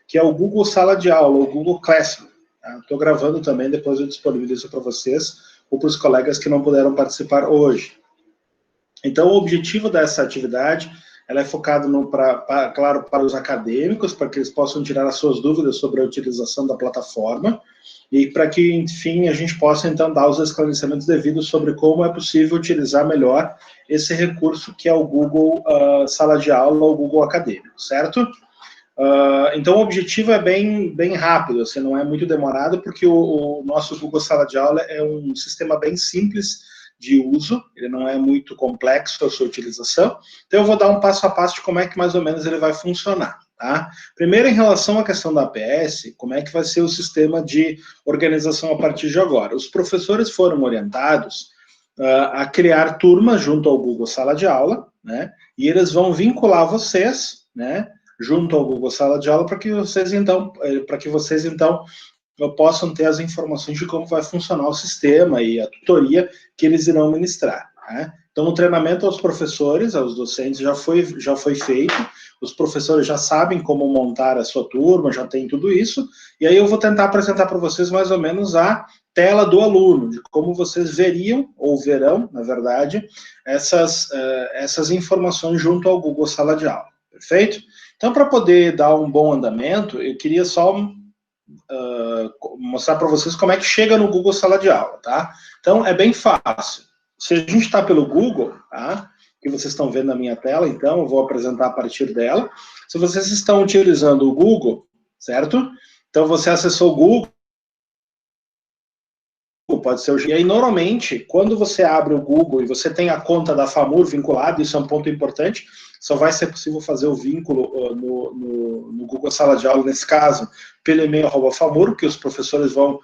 que é o Google Sala de Aula, o Google Classroom. Estou gravando também, depois eu disponibilizo para vocês ou para os colegas que não puderam participar hoje. Então, o objetivo dessa atividade, ela é focada, claro, para os acadêmicos, para que eles possam tirar as suas dúvidas sobre a utilização da plataforma, e para que, enfim, a gente possa, então, dar os esclarecimentos devidos sobre como é possível utilizar melhor esse recurso que é o Google Sala de Aula, o Google Acadêmico, certo? Então, o objetivo é bem rápido, assim, não é muito demorado, porque o nosso Google Sala de Aula é um sistema bem simples de uso, ele não é muito complexo a sua utilização, então eu vou dar um passo a passo de como é que mais ou menos ele vai funcionar, tá? Primeiro, em relação à questão da APS, como é que vai ser o sistema de organização a partir de agora? Os professores foram orientados a criar turmas junto ao Google Sala de Aula, né? E eles vão vincular vocês, né, junto ao Google Sala de Aula, para que vocês então possam ter as informações de como vai funcionar o sistema e a tutoria que eles irão ministrar, né? Então, o treinamento aos professores, aos docentes, já foi feito, os professores já sabem como montar a sua turma, já tem tudo isso, e aí eu vou tentar apresentar para vocês mais ou menos a tela do aluno, de como vocês veriam, ou verão, na verdade, essas informações junto ao Google Sala de Aula, perfeito? Então, para poder dar um bom andamento, eu queria só mostrar para vocês como é que chega no Google Sala de Aula, tá? Então, é bem fácil. Se a gente está pelo Google, tá? Que vocês estão vendo na minha tela, então, eu vou apresentar a partir dela. Se vocês estão utilizando o Google, certo? Então, você acessou o Google, pode ser o... E aí, normalmente, quando você abre o Google e você tem a conta da FAMUR vinculada, isso é um ponto importante, só vai ser possível fazer o vínculo no Google Sala de Aula, nesse caso, pelo e-mail @FAMUR, que os professores vão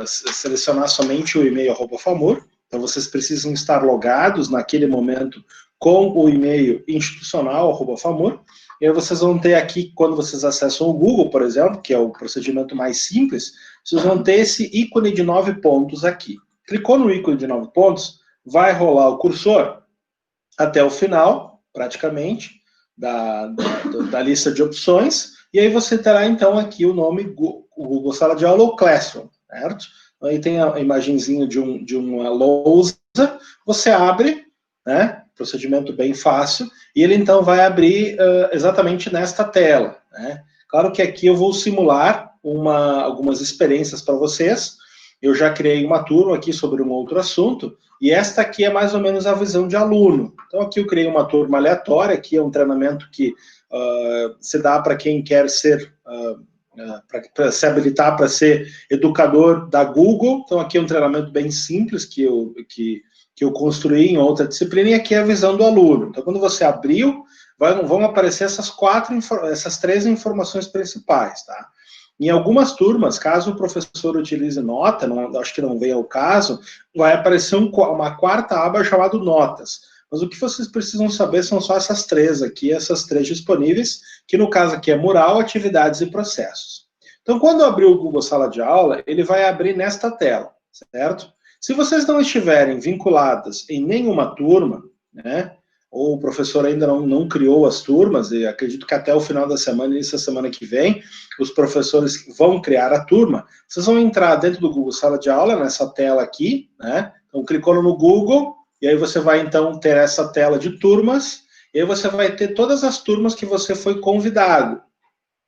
selecionar somente o e-mail @FAMUR, então vocês precisam estar logados naquele momento com o e-mail institucional @FAMUR, e aí vocês vão ter aqui, quando vocês acessam o Google, por exemplo, que é o procedimento mais simples, vocês vão ter esse ícone de 9 pontos aqui. Clicou no ícone de 9 pontos, vai rolar o cursor até o final, praticamente, da lista de opções, e aí você terá, então, aqui o nome Google Sala de Aula ou Classroom, certo? Aí tem a imagenzinha de uma lousa, você abre, né? Procedimento bem fácil, e ele, então, vai abrir exatamente nesta tela, né? Claro que aqui eu vou simular algumas experiências para vocês. Eu já criei uma turma aqui sobre um outro assunto, e esta aqui é mais ou menos a visão de aluno. Então, aqui eu criei uma turma aleatória, aqui é um treinamento que se dá para quem quer ser, para se habilitar para ser educador da Google. Então, aqui é um treinamento bem simples que eu construí em outra disciplina, e aqui é a visão do aluno. Então, quando você abriu, vão aparecer essas 3 informações principais, tá? Em algumas turmas, caso o professor utilize nota, acho que não veio ao caso, vai aparecer uma quarta aba chamada Notas. Mas o que vocês precisam saber são só essas 3 aqui, essas 3 disponíveis, que no caso aqui é Mural, Atividades e Processos. Então, quando eu abrir o Google Sala de Aula, ele vai abrir nesta tela, certo? Se vocês não estiverem vinculadas em nenhuma turma, né, ou o professor ainda não criou as turmas, e acredito que até o final da semana, início da semana que vem, os professores vão criar a turma, vocês vão entrar dentro do Google Sala de Aula, nessa tela aqui, né? Então, clicou no Google, e aí você vai, então, ter essa tela de turmas, e aí você vai ter todas as turmas que você foi convidado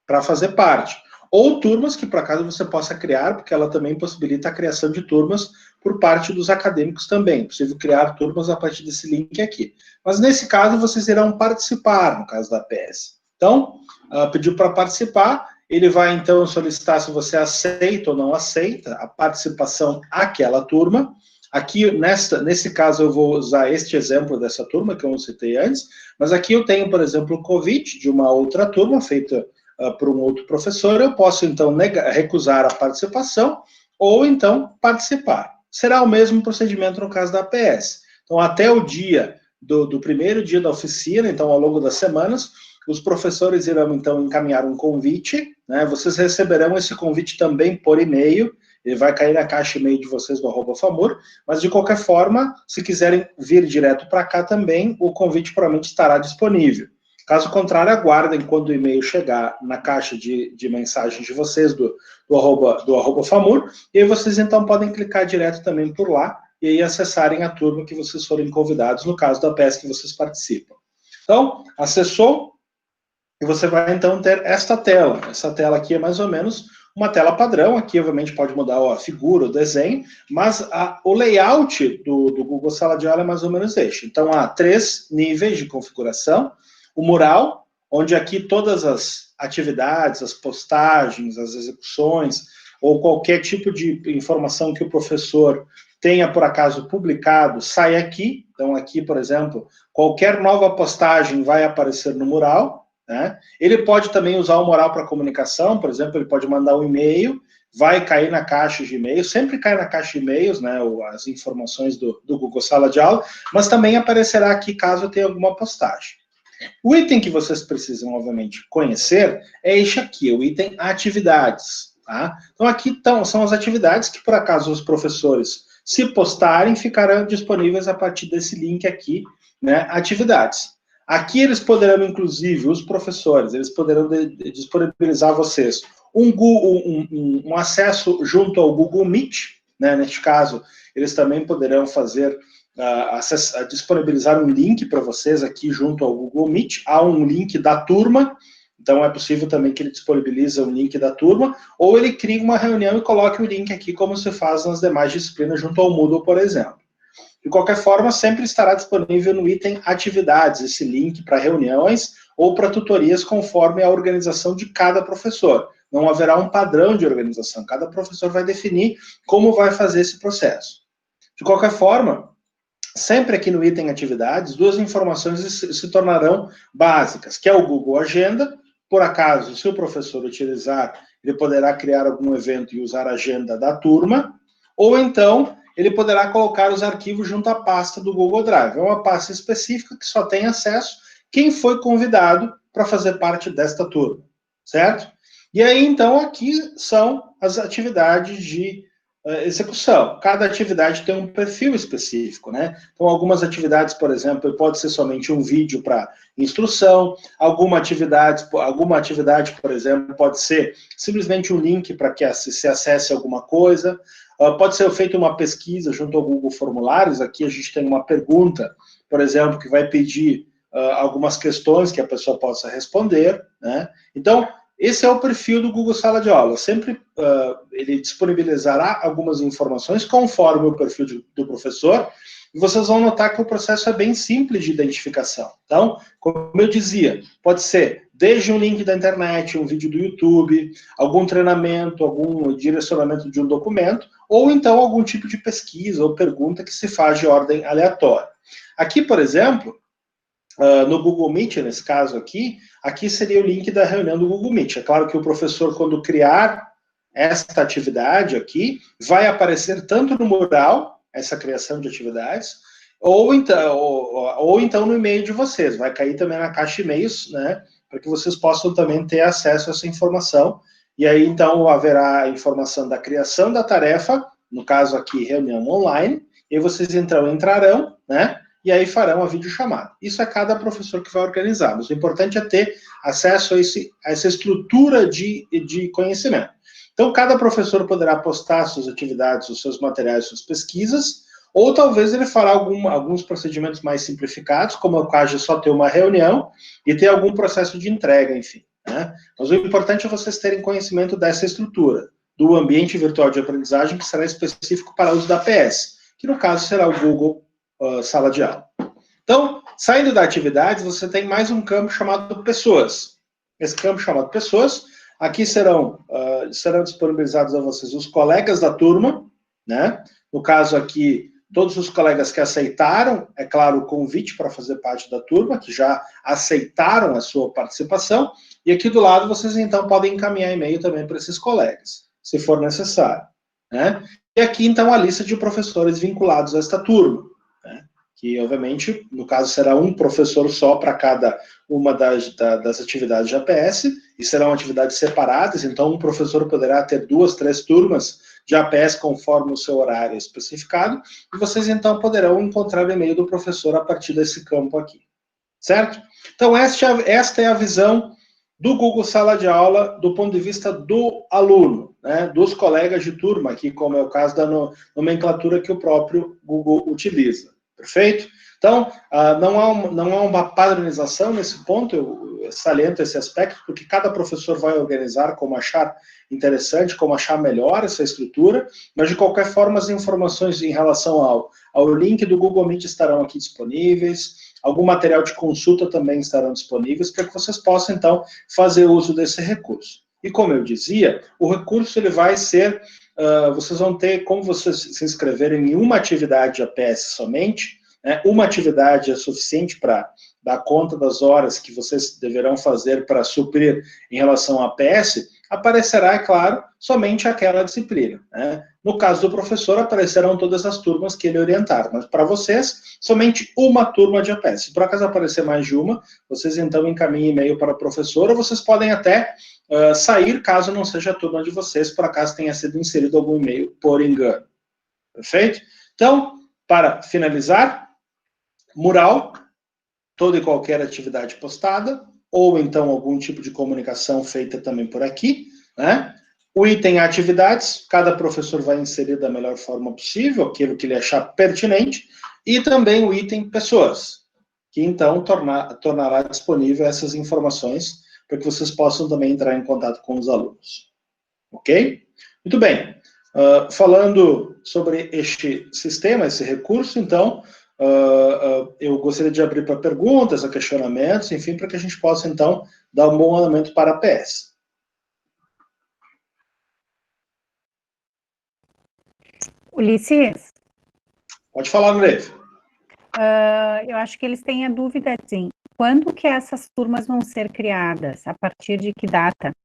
para fazer parte. Ou turmas que, por acaso, você possa criar, porque ela também possibilita a criação de turmas por parte dos acadêmicos também. É possível criar turmas a partir desse link aqui. Mas, nesse caso, vocês irão participar, no caso da APS. Então, pediu para participar, ele vai, então, solicitar se você aceita ou não aceita a participação àquela turma. Aqui, nesse caso, eu vou usar este exemplo dessa turma, que eu não citei antes, mas aqui eu tenho, por exemplo, o convite de uma outra turma, feita por um outro professor. Eu posso, então, recusar a participação, ou, então, participar. Será o mesmo procedimento no caso da APS. Então, até o dia do primeiro dia da oficina, então, ao longo das semanas, os professores irão, então, encaminhar um convite, né? Vocês receberão esse convite também por e-mail, ele vai cair na caixa e-mail de vocês do @FAMUR, mas, de qualquer forma, se quiserem vir direto para cá também, o convite provavelmente estará disponível. Caso contrário, aguardem quando o e-mail chegar na caixa de mensagens de vocês, do arroba FAMUR, e aí vocês então podem clicar direto também por lá, e aí acessarem a turma que vocês forem convidados, no caso da PES que vocês participam. Então, acessou, e você vai então ter esta tela. Essa tela aqui é mais ou menos uma tela padrão. Aqui, obviamente, pode mudar a figura, o desenho, mas o layout do Google Sala de Aula é mais ou menos este. Então, há 3 níveis de configuração. O mural, onde aqui todas as atividades, as postagens, as execuções, ou qualquer tipo de informação que o professor tenha, por acaso, publicado, sai aqui. Então, aqui, por exemplo, qualquer nova postagem vai aparecer no mural, né? Ele pode também usar o mural para comunicação, por exemplo, ele pode mandar um e-mail, vai cair na caixa de e-mails, sempre cai na caixa de e-mails, né, as informações do Google Sala de Aula, mas também aparecerá aqui caso tenha alguma postagem. O item que vocês precisam, obviamente, conhecer é este aqui, o item atividades. Tá? Então, aqui são as atividades que, por acaso, os professores, se postarem, ficarão disponíveis a partir desse link aqui, né, atividades. Aqui eles poderão, inclusive, os professores, eles poderão disponibilizar a vocês um acesso junto ao Google Meet, né? Neste caso, eles também poderão fazer, disponibilizar um link para vocês aqui junto ao Google Meet. Há um link da turma, então é possível também que ele disponibilize um link da turma, ou ele crie uma reunião e coloque o link aqui, como se faz nas demais disciplinas, junto ao Moodle, por exemplo. De qualquer forma, sempre estará disponível no item atividades, esse link para reuniões ou para tutorias, conforme a organização de cada professor. Não haverá um padrão de organização, cada professor vai definir como vai fazer esse processo. De qualquer forma, sempre aqui no item atividades, 2 informações se tornarão básicas, que é o Google Agenda. Por acaso, se o professor utilizar, ele poderá criar algum evento e usar a agenda da turma, ou então ele poderá colocar os arquivos junto à pasta do Google Drive. É uma pasta específica que só tem acesso quem foi convidado para fazer parte desta turma, certo? E aí, então, aqui são as atividades de execução. Cada atividade tem um perfil específico, né? Então, algumas atividades, por exemplo, pode ser somente um vídeo para instrução, alguma atividade, por exemplo, pode ser simplesmente um link para que se acesse alguma coisa. Pode ser feita uma pesquisa junto ao Google Formulários. Aqui a gente tem uma pergunta, por exemplo, que vai pedir algumas questões que a pessoa possa responder, né? Então, esse é o perfil do Google Sala de Aula. Sempre ele disponibilizará algumas informações conforme o perfil do professor, e vocês vão notar que o processo é bem simples de identificação. Então, como eu dizia, pode ser desde um link da internet, um vídeo do YouTube, algum treinamento, algum direcionamento de um documento, ou então algum tipo de pesquisa ou pergunta que se faz de ordem aleatória. Aqui, por exemplo, no Google Meet, nesse caso aqui seria o link da reunião do Google Meet. É claro que o professor, quando criar esta atividade aqui, vai aparecer tanto no mural, essa criação de atividades, ou então no e-mail de vocês. Vai cair também na caixa de e-mails, né, para que vocês possam também ter acesso a essa informação. E aí, então, haverá a informação da criação da tarefa, no caso aqui, reunião online, e vocês então entrarão, né, e aí farão a videochamada. Isso é cada professor que vai organizar, mas o importante é ter acesso a essa estrutura de conhecimento. Então, cada professor poderá postar suas atividades, os seus materiais, suas pesquisas, ou talvez ele fará alguns procedimentos mais simplificados, como é o caso de só ter uma reunião e ter algum processo de entrega, enfim, né? Mas o importante é vocês terem conhecimento dessa estrutura, do ambiente virtual de aprendizagem, que será específico para uso da PS, que no caso será o Google Sala de Aula. Então, saindo da atividades, você tem mais um campo chamado pessoas. Esse campo chamado pessoas, aqui serão disponibilizados a vocês os colegas da turma, né? No caso aqui, todos os colegas que aceitaram, é claro, o convite para fazer parte da turma, que já aceitaram a sua participação, e aqui do lado vocês então podem encaminhar e-mail também para esses colegas, se for necessário, né? E aqui então a lista de professores vinculados a esta turma, né? Que obviamente, no caso, será um professor só para cada uma das atividades de APS, e serão atividades separadas, então um professor poderá ter 2, 3 turmas de APS conforme o seu horário especificado, e vocês então poderão encontrar o e-mail do professor a partir desse campo aqui. certo? Então, esta é a visão do Google Sala de Aula do ponto de vista do aluno, né, dos colegas de turma, aqui como é o caso da nomenclatura que o próprio Google utiliza, perfeito? Então, não há uma padronização nesse ponto, eu saliento esse aspecto, porque cada professor vai organizar como achar interessante, como achar melhor essa estrutura, mas de qualquer forma as informações em relação ao link do Google Meet estarão aqui disponíveis, algum material de consulta também estarão disponíveis para que vocês possam, então, fazer uso desse recurso. E como eu dizia, o recurso ele vai ser, vocês vão ter, como vocês se inscreverem em uma atividade de APS somente, né, uma atividade é suficiente para dar conta das horas que vocês deverão fazer para suprir em relação à APS, aparecerá, é claro, somente aquela disciplina, né? No caso do professor, aparecerão todas as turmas que ele orientar, mas para vocês, somente uma turma de APS. Se por acaso aparecer mais de uma, vocês então encaminhem e-mail para o professor, ou vocês podem até sair, caso não seja a turma de vocês, por acaso tenha sido inserido algum e-mail por engano. Perfeito? Então, para finalizar, mural, toda e qualquer atividade postada, ou então algum tipo de comunicação feita também por aqui, né? O item atividades, cada professor vai inserir da melhor forma possível, aquilo que ele achar pertinente, e também o item pessoas, que então tornará disponível essas informações para que vocês possam também entrar em contato com os alunos. Ok? Muito bem. Falando sobre este sistema, esse recurso, então, eu gostaria de abrir para perguntas, a questionamentos, enfim, para que a gente possa, então, dar um bom andamento para a PS. Ulisses? Pode falar, Greve. Eu acho que eles têm a dúvida, assim, quando que essas turmas vão ser criadas? A partir de que data?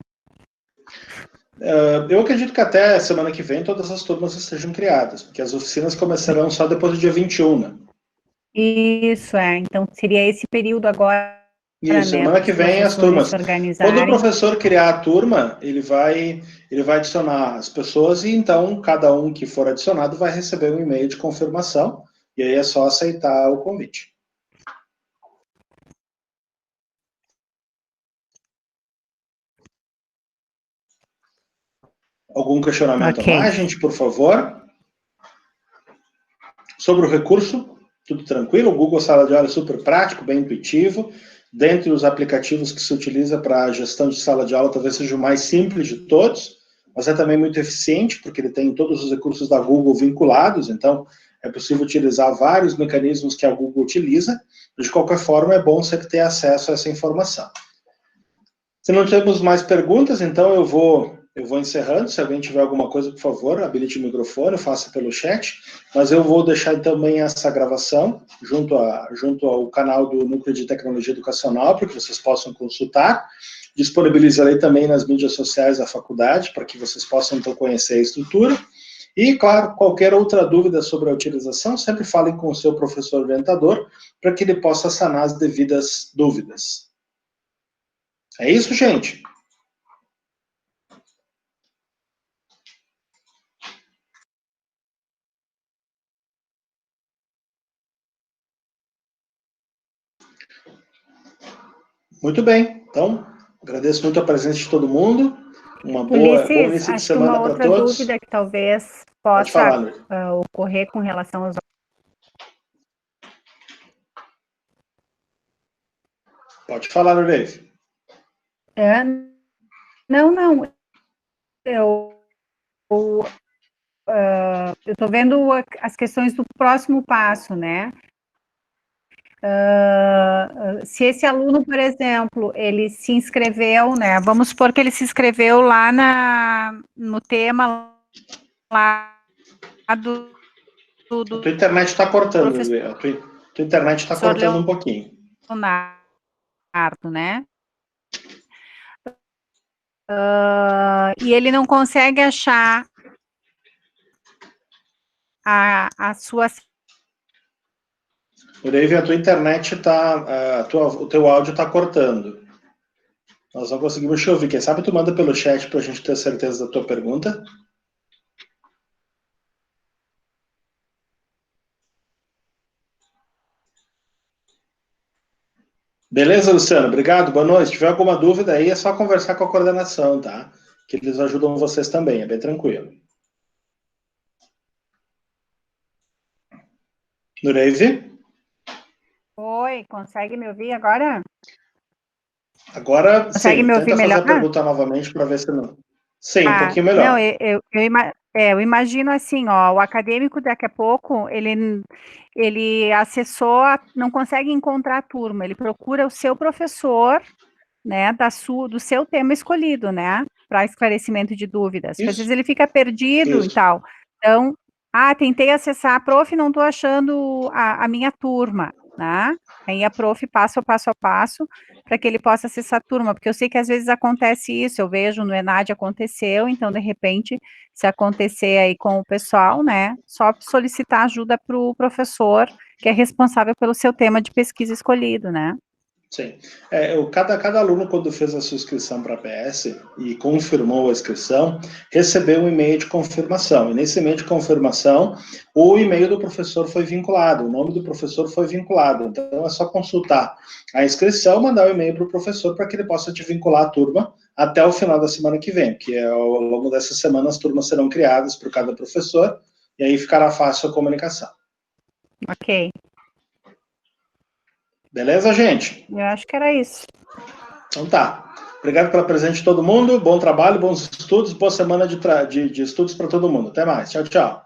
Eu acredito que até semana que vem todas as turmas estejam criadas, porque as oficinas começarão só depois do dia 21, né? Isso, então seria esse período agora, Isso, né, semana para que os vem as professores turmas. se Quando o organizarem. professor criar a turma, ele vai adicionar as pessoas e então cada um que for adicionado vai receber um e-mail de confirmação e aí é só aceitar o convite. Algum questionamento a mais, gente, por favor? Sobre o recurso, tudo tranquilo? O Google Sala de Aula é super prático, bem intuitivo. Dentre os aplicativos que se utiliza para a gestão de sala de aula, talvez seja o mais simples de todos, mas é também muito eficiente, porque ele tem todos os recursos da Google vinculados, então é possível utilizar vários mecanismos que a Google utiliza. De qualquer forma, é bom sempre ter acesso a essa informação. Se não temos mais perguntas, então eu vou encerrando. Se alguém tiver alguma coisa, por favor, habilite o microfone, faça pelo chat. Mas eu vou deixar também essa gravação junto ao canal do Núcleo de Tecnologia Educacional, para que vocês possam consultar. Disponibilizarei também nas mídias sociais da faculdade, para que vocês possam então conhecer a estrutura. E, claro, qualquer outra dúvida sobre a utilização, sempre falem com o seu professor orientador, para que ele possa sanar as devidas dúvidas. É isso, gente? Muito bem. Então, agradeço muito a presença de todo mundo. Bom Ulisses, início de acho que uma semana para outra todos. dúvida que talvez Pode possa falar, Luiz. ocorrer com relação aos... Pode falar, Luiz. Não. Eu estou vendo as questões do próximo passo, né? Se esse aluno, por exemplo, ele se inscreveu, né? Vamos supor que ele se inscreveu lá no tema lá A tua do internet está cortando, professor Luiz. A tua internet está cortando um pouquinho. Leonardo, né? E ele não consegue achar a sua... Luiz, a tua internet está... o teu áudio está cortando. Nós não conseguimos te ouvir. Quem sabe tu manda pelo chat para a gente ter certeza da tua pergunta. Beleza, Luciano? Obrigado, boa noite. Se tiver alguma dúvida aí, é só conversar com a coordenação, tá? Que eles ajudam vocês também, é bem tranquilo. Nureive? Oi, consegue me ouvir agora? Agora, Consegue sim. me ouvir Tenta fazer melhor? a pergunta novamente para ver se não... Sim, um pouquinho Não, melhor. eu imagino assim, ó, o acadêmico daqui a pouco, ele acessou, não consegue encontrar a turma, ele procura o seu professor, né, do seu tema escolhido, né, para esclarecimento de dúvidas, porque às vezes Isso, ele fica perdido e isso. tal. Então, tentei acessar, prof, não estou achando a minha turma, né? Aí a prof passa o passo a passo para que ele possa acessar a turma, porque eu sei que às vezes acontece isso, eu vejo no ENAD aconteceu, então de repente, se acontecer aí com o pessoal, né, só solicitar ajuda para o professor que é responsável pelo seu tema de pesquisa escolhido, né? Sim. Cada aluno, quando fez a sua inscrição para a PS e confirmou a inscrição, recebeu um e-mail de confirmação. E nesse e-mail de confirmação, o e-mail do professor foi vinculado, o nome do professor foi vinculado. Então, é só consultar a inscrição, mandar o e-mail para o professor para que ele possa te vincular à turma até o final da semana que vem, que é ao longo dessa semana as turmas serão criadas por cada professor, e aí ficará fácil a comunicação. Ok. Beleza, gente? Eu acho que era isso. Então tá. Obrigado pela presença de todo mundo. Bom trabalho, bons estudos, boa semana de estudos para todo mundo. Até mais. Tchau, tchau.